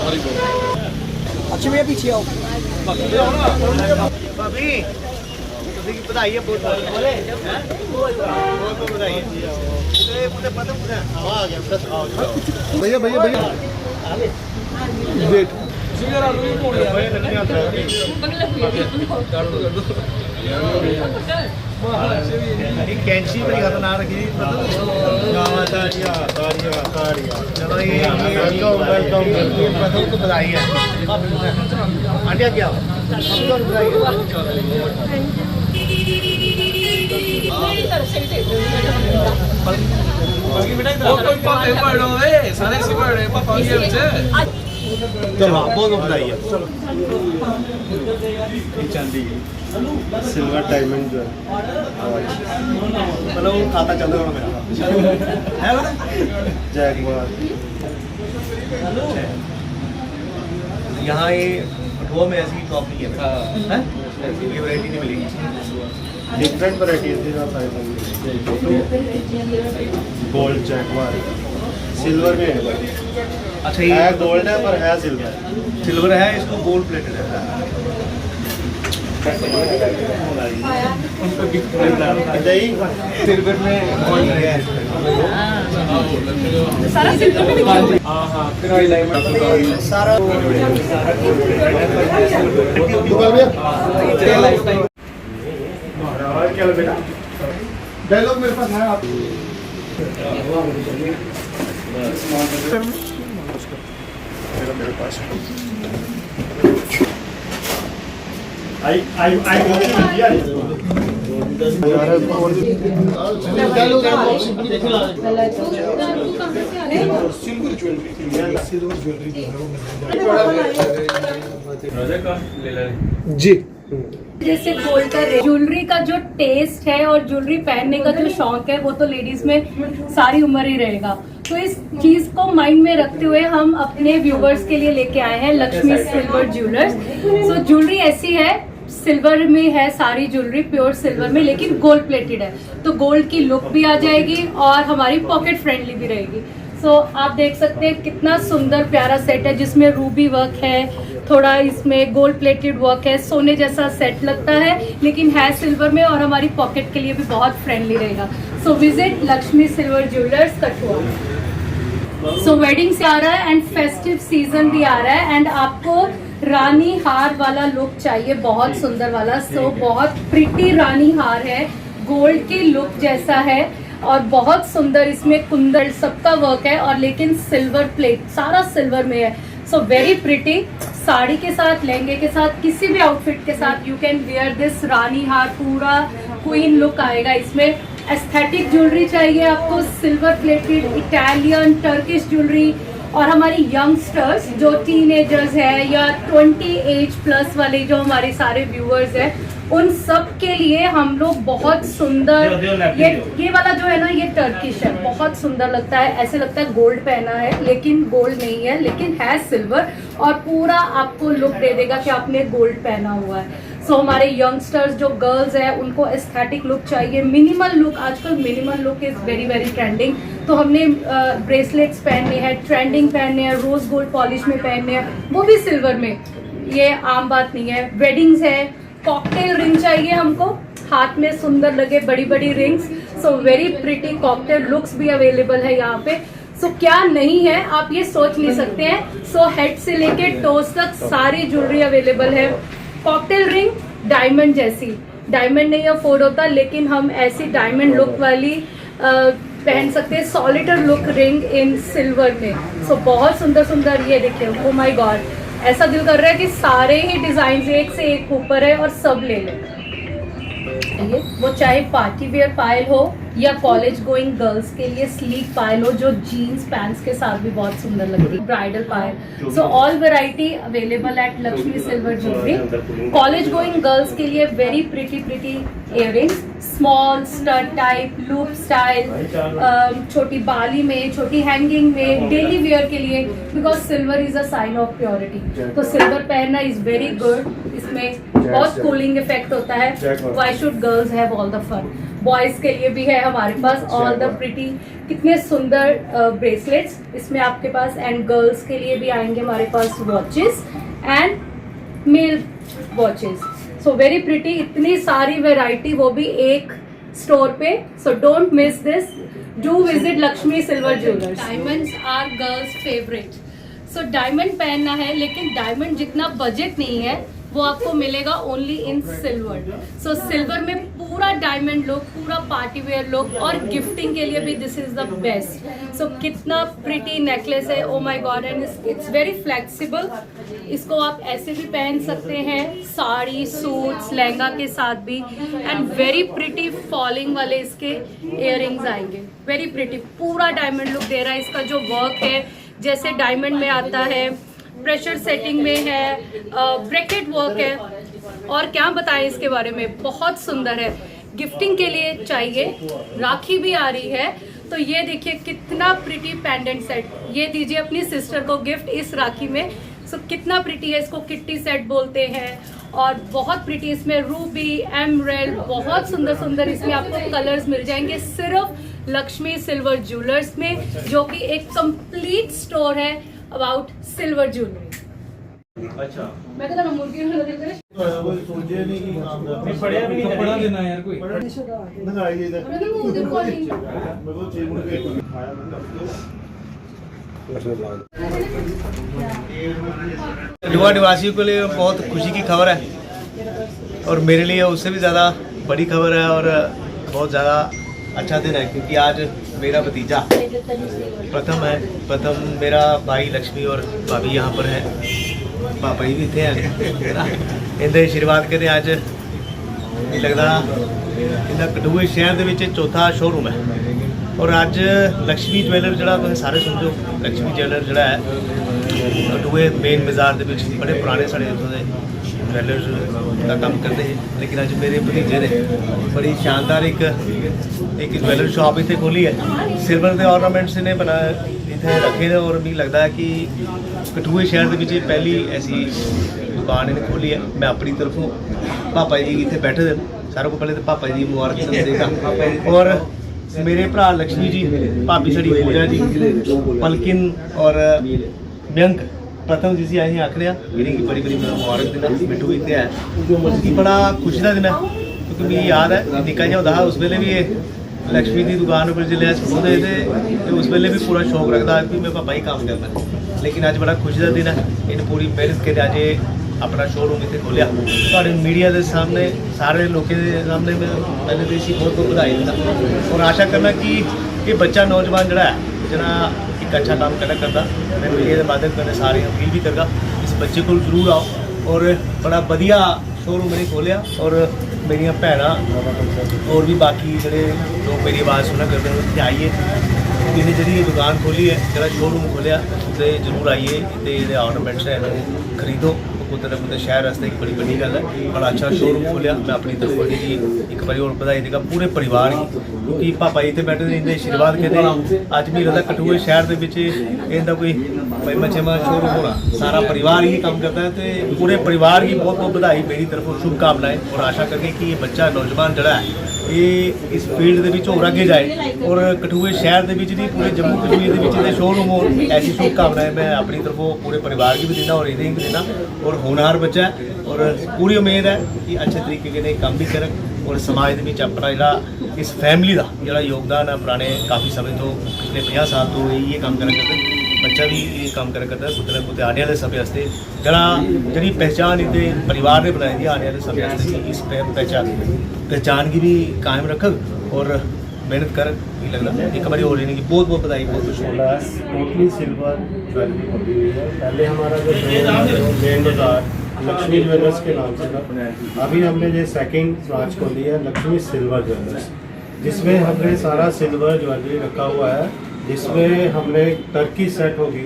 अच्छा भैया पीछे आओ। भाभी बधाई है बहुत बहुत बधाई है। मुझे पता मुझे हवा आ गया बस आओ भैया भैया भैया वेट कैंची बड़ी खतरनाक रखी चलो ये वेलकम वेलकम बधाई है आंटी क्या बधाई चलो बहुत बधाई है। चांदी सिल्वर डायमंड जो मतलब वो खाता चल रहा मेरा है ना जैगवार यहाँ ये वो में ऐसी ट्रॉफी है हैं? ये वैरायटी नहीं मिलेगी different varieties gold Jaguar silver में है अच्छा है ये गोल्ड है पर है सिल्वर सिल्वर है इसको गोल्ड प्लेटेड है दही सिल्वर में गोल्ड है सारा सिल्वर में सारा क्या बेटा डायलॉग मेरे पास है आप मेरे पास आई जी जैसे गोल्ड का ज्वेलरी का जो टेस्ट है और ज्वेलरी पहनने का जो शौक है वो तो लेडीज में सारी उम्र ही रहेगा। तो इस चीज को माइंड में रखते हुए हम अपने व्यूवर्स के लिए लेके आए हैं लक्ष्मी सिल्वर ज्वेलर्स। सो ज्वेलरी ऐसी है, सिल्वर में है सारी ज्वेलरी प्योर सिल्वर में, लेकिन गोल्ड प्लेटेड है तो गोल्ड की लुक भी आ जाएगी और हमारी पॉकेट फ्रेंडली भी रहेगी। सो आप देख सकते हैं कितना सुंदर प्यारा सेट है जिसमें रूबी वर्क है, थोड़ा इसमें गोल्ड प्लेटेड वर्क है, सोने जैसा सेट लगता है लेकिन है सिल्वर में और हमारी पॉकेट के लिए भी बहुत फ्रेंडली रहेगा। So visit Lakshmi silver jewellers Kathua. So wedding से आ रहा है एंड फेस्टिव सीजन भी आ रहा है एंड आपको रानी हार वाला लुक चाहिए, बहुत सुंदर वाला। सो बहुत प्रिटी रानी हार है, गोल्ड की लुक जैसा है और बहुत सुंदर इसमें कुंदन सबका वर्क है और लेकिन सिल्वर प्लेट सारा सिल्वर में है। सो वेरी प्रिटी, साड़ी के साथ लहंगे के साथ किसी भी आउटफिट के साथ यू कैन वेयर दिस रानी हार, पूरा क्वीन लुक आएगा इसमें। एस्थेटिक ज्वेलरी चाहिए आपको, silver plated Italian Turkish jewellery और हमारी यंगस्टर्स जो टीनेजर्स है या 20 एज प्लस वाले जो हमारे सारे व्यूअर्स हैं उन सब के लिए हम लोग बहुत सुंदर ये वाला जो है ना ये टर्किश है, बहुत सुंदर लगता है, ऐसे लगता है गोल्ड पहना है लेकिन गोल्ड नहीं है, लेकिन है सिल्वर और पूरा आपको लुक दे देगा कि आपने गोल्ड पहना हुआ है। सो हमारे यंगस्टर्स जो गर्ल्स हैं उनको एस्थेटिक लुक चाहिए, मिनिमल लुक, आजकल minimal look is very very trending. तो हमने ब्रेसलेट्स पहनने हैं, ट्रेंडिंग पहनने हैं, रोज गोल्ड पॉलिश में पहनने हैं, वो भी सिल्वर में, ये आम बात नहीं है। वेडिंग्स है, कॉकटेल रिंग चाहिए हमको, हाथ में सुंदर लगे बड़ी बड़ी रिंग्स। सो वेरी प्रिटी कॉकटेल लुक्स भी अवेलेबल है यहाँ पे। सो क्या नहीं है आप ये सोच नहीं सकते हैं। सो हेड से लेके टोज तक सारी ज्वेलरी अवेलेबल है। कॉकटेल रिंग डायमंड जैसी, डायमंड नहीं अफोर्ड होता लेकिन हम ऐसी डायमंड लुक वाली पहन सकते हैं, solitaire look ring in silver में। सो बहुत सुंदर सुंदर, ये देखिए, ओ माय गॉड, ऐसा दिल कर रहा है कि सारे ही डिजाइन एक से एक ऊपर है और सब ले लें। वो चाहे पार्टी वेयर पायल हो या कॉलेज गोइंग गर्ल्स के लिए स्लीक पायल हो जो जीन्स पैंट्स के साथ भी बहुत सुंदर लगती है, bridal Payal. So all variety available at Lakshmi silver jewellery. College going girls के लिए very pretty pretty earrings, small stud type, loop style, छोटी बाली में, छोटी हैंगिंग में, डेली वेयर के लिए, because silver is a sign of purity. तो silver पहनना इज वेरी गुड, इसमें बहुत कूलिंग इफेक्ट होता है। Why should girls have all the fun. Boys के लिए भी है हमारे पास ऑल द प्रिटी कितने सुंदर ब्रेसलेट्स इसमें आपके पास, एंड गर्ल्स के लिए भी आएंगे हमारे पास watches and male watches. So very pretty, इतनी सारी वैरायटी, वो भी एक स्टोर पे। So don't miss this, do visit Lakshmi silver jewellers. Diamonds are girls favourite. So diamond पहनना है, लेकिन डायमंड जितना बजट नहीं है वो आपको मिलेगा only in silver. So silver में पूरा डायमंड लुक, पूरा पार्टी वेयर लुक, और गिफ्टिंग के लिए भी दिस इज द बेस्ट। सो कितना प्रिटी नेकलेस है, oh my God, and it's very flexible. इसको आप ऐसे भी पहन सकते हैं, साड़ी, सूट्स, लहंगा के साथ भी, एंड वेरी प्रिटी फॉलिंग वाले इसके इयररिंग्स आएंगे। वेरी प्रिटी, पूरा डायमंड लुक दे रहा है। इसका जो वर्क है जैसे डायमंड में आता है, प्रेशर सेटिंग में है, ब्रैकेट वर्क है, और क्या बताएं इसके बारे में, बहुत सुंदर है। गिफ्टिंग के लिए चाहिए, राखी भी आ रही है, तो ये देखिए कितना प्रिटी पेंडेंट सेट, ये दीजिए अपनी सिस्टर को गिफ्ट इस राखी में। सो कितना प्रिटी है, इसको किट्टी सेट बोलते हैं, और बहुत प्रिटी, इसमें रूबी, एमरेल्ड, बहुत सुंदर सुंदर इसमें आपको कलर्स मिल जाएंगे सिर्फ लक्ष्मी सिल्वर ज्वेलर्स में, जो कि एक कंप्लीट स्टोर है अबाउट सिल्वर ज्वेलरी। अच्छा, मैं तो ना मुर्गी वो सोचे नहीं कि काम करना पढ़िया भी नहीं कपड़ा देना यार कोई। दिखाइए इधर मेरे को चेक में खाया कठुआ निवासियों के लिए बहुत खुशी की खबर है, और मेरे लिए उससे भी ज़्यादा बड़ी खबर है, और बहुत ज़्यादा अच्छा दिन है, क्योंकि आज मेरा भतीजा प्रथम मेरा भाई लक्ष्मी और भाभी यहाँ पर है, पापा जी भी थे है ना, इनके आशीर्वाद के आज नहीं लगता इन्ना कठुए शहर के चौथा शोरूम है। और अज लक्ष्मी ज्वेलर जरा तुम सारे समझो, लक्ष्मी ज्वेलर जरा है कठुए मेन बाजार के बड़े पुराने साढ़े इतों के ज्वेलर्स का काम करते हैं, लेकिन अज मेरे भतीजे ने बड़ी शानदार एक ज्वेलर शॉप इतने खोली है। सिल्वर के ऑर्नामेंट्स ने बना इतने रखे हैं, और मुझे लगता है कि कठुए शहर के पहली ऐसी दुकान इन्हें खोली है। मैं अपनी तरफों पापा जी इतने बैठे थे, सारों को पहले तो पापा जी मुबारक देगा, और मेरे भरा लक्ष्मी जी, भाभी साड़ी पूजा जी, पलकिन और मयंक प्रथम जिसी अं आखने इन्हें बड़ी बड़ी मुबारक देना। मिठू भी इतने है, उसकी बड़ा खुशी का दिन है, क्योंकि मुझे याद है निका जहा होता उस वेले भी लक्ष्मी की दुकान पर जिले खोलते थे, उस वेले भी पूरा शौक रखता कि मैं पापा ही काम करना, लेकिन अज बड़ा खुशी का दिन है। इन्हें पूरी मेहनत के अज अपना शोरूम इतने खोलिया, थोड़े मीडिया के सामने सारे लोगों के सामने मैं पहले तो इसी बहुत बहुत बधाई देता, और आशा करना कि ये बच्चा नौजवान जरा है जरा एक अच्छा काम करता, मैं मीडिया के माध्यम करने सारे अपील भी करगा इस बच्चे को जरूर आओ, और बड़ा बढ़िया शोरूम मैंने खोलिया, और मेरिया भैन और भी बाकी जोड़े लोग मेरी आवाज़ सुना करते हैं इतने आइए, इन्हें जी दुकान खोली है, जरा शोरूम खोलिया, तो जरूर आइए, इतने ऑर्नामेंट्स है इन्हें खरीदो। कुछ ना कुछ शहर वास्ते एक बड़ी बड़ी गल है, बड़ा अच्छा शोरूम खोलिया। मैं अपनी तरफों जी एक बार और बधाई देगा पूरे परिवार की, क्योंकि पापा जी इतने बैठे इन्हें आशीर्वाद कहते अज भी लगता कठुए शहर के इनका कोई मचेमा शोरूम होना, सारा परिवार ही काम करता है, तो पूरे परिवार की बहुत बहुत बधाई मेरी तरफों, शुभकामनाएं, और आशा करके कि ये बच्चा नौजवान जड़ा है ये इस फील्ड के होर अगे जाए, और कठुए शहर के नहीं पूरे जम्मू कश्मीर के शोरूम हो, ऐसी शुभकामनाएं मैं अपनी तरफों पूरे परिवार की भी देना और इन्हें भी देना। और होनहार बच्चा है, और पूरी उम्मीद है कि अच्छे तरीके के काम भी करें, और समाज के अपना जरा इस फैमिली का जरा योगदान है पुराने काफ़ी समय तो पिछले 50 साल तो ये काम करा करते, बच्चा भी ये काम करा करता है, कुछ ना कुछ आने वाले समय वास्ते जरा जी पहचान इतने परिवार ने बनाई दी आने वाले समय वास्ते, इस पहचान की भी कायम रखग और मेहनत कर। लगता एक बार हो रही बहुत बहुत बधाई, बहुत कुछ टोटली सिल्वर ज्वेलरी पकड़ी हुई है। पहले हमारा जो मेन बाजार लक्ष्मी ज्वेलर्स के नाम से था, अभी हमने ये सेकंड ब्रांच खोली है लक्ष्मी सिल्वर ज्वेलर्स, जिसमें हमने सारा सिल्वर ज्वेलरी रखा हुआ है, जिसमें हमने टर्की सेट होगी,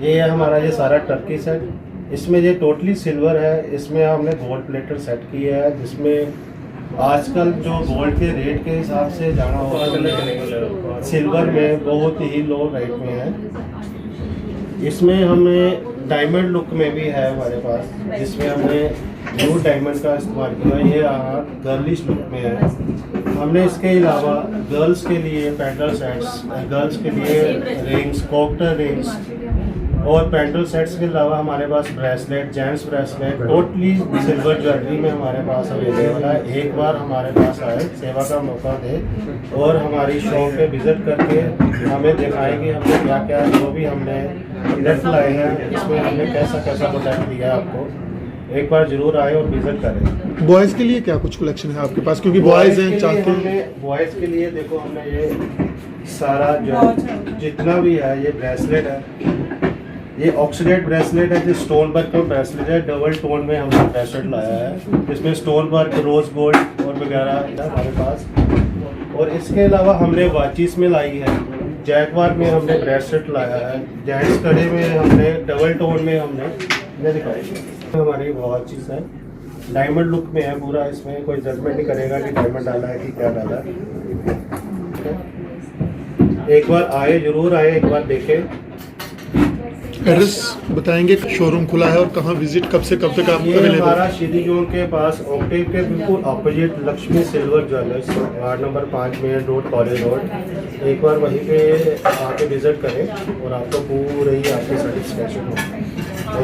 ये है हमारा ये सारा टर्की सेट, इसमें ये टोटली सिल्वर है, इसमें हमने गोल्ड प्लेटर सेट किया है, जिसमें आजकल जो गोल्ड के रेट के हिसाब से जाना होगा सिल्वर में बहुत ही लो रेट में है। इसमें हमें डायमंड लुक में भी है हमारे पास, जिसमें हमने ब्लू डायमंड का इस्तेमाल किया। ये गर्लिश लुक में है। हमने इसके अलावा गर्ल्स के लिए पेंडल सेट्स, गर्ल्स के लिए रिंग्स, कॉकटेल रिंग्स और पेंडल सेट्स के अलावा हमारे पास bracelet, gents bracelet totally silver jewellery में हमारे पास अवेलेबल है। एक बार हमारे पास आए, सेवा का मौका दे और हमारी शॉप पे विजिट करके हमें दिखाएं कि हमने क्या क्या जो भी हमने प्रोडक्ट लाए हैं इसमें हमने कैसा कैसा प्रोडक्ट दिया है आपको। एक बार जरूर आए और विजिट करें। बॉयज़ के लिए क्या कुछ कलेक्शन है आपके पास, क्योंकि बॉयज़ हैं चाहते बॉयज़ के लिए देखो हमने ये सारा जो जितना भी है ये ब्रेसलेट है, ये ऑक्सीडेट ब्रेसलेट है, जो स्टोन वर्क का ब्रेसलेट है। डबल टोन में हमने ब्रेसलेट लाया है जिसमें स्टोन वर्क, रोज गोल्ड और वगैरह है हमारे पास। और इसके अलावा हमने वाचिस में लाई है, जैकवार में हमने ब्रेसलेट लाया है, जेंट्स कड़े में हमने डबल टोन में हमने दिखाई हमारी वाचिस है। डायमंड लुक में है पूरा, इसमें कोई जजमेंट नहीं करेगा कि डायमंड डाला है कि क्या डाला है। एक बार आए, जरूर आए, एक बार देखें। एड्रेस बताएंगे, शोरूम खुला है और कहाँ विजिट कब से कब तक आप ये अवेलेबल हमारा है? श्री जोन के पास ऑक्टेव के बिल्कुल opposite Lakshmi silver jewellers, ward number 5 main road, college road. एक बार वहीं पे आके विजिट करें और आपको पूरी आपकी सेटिस्फेक्शन हो।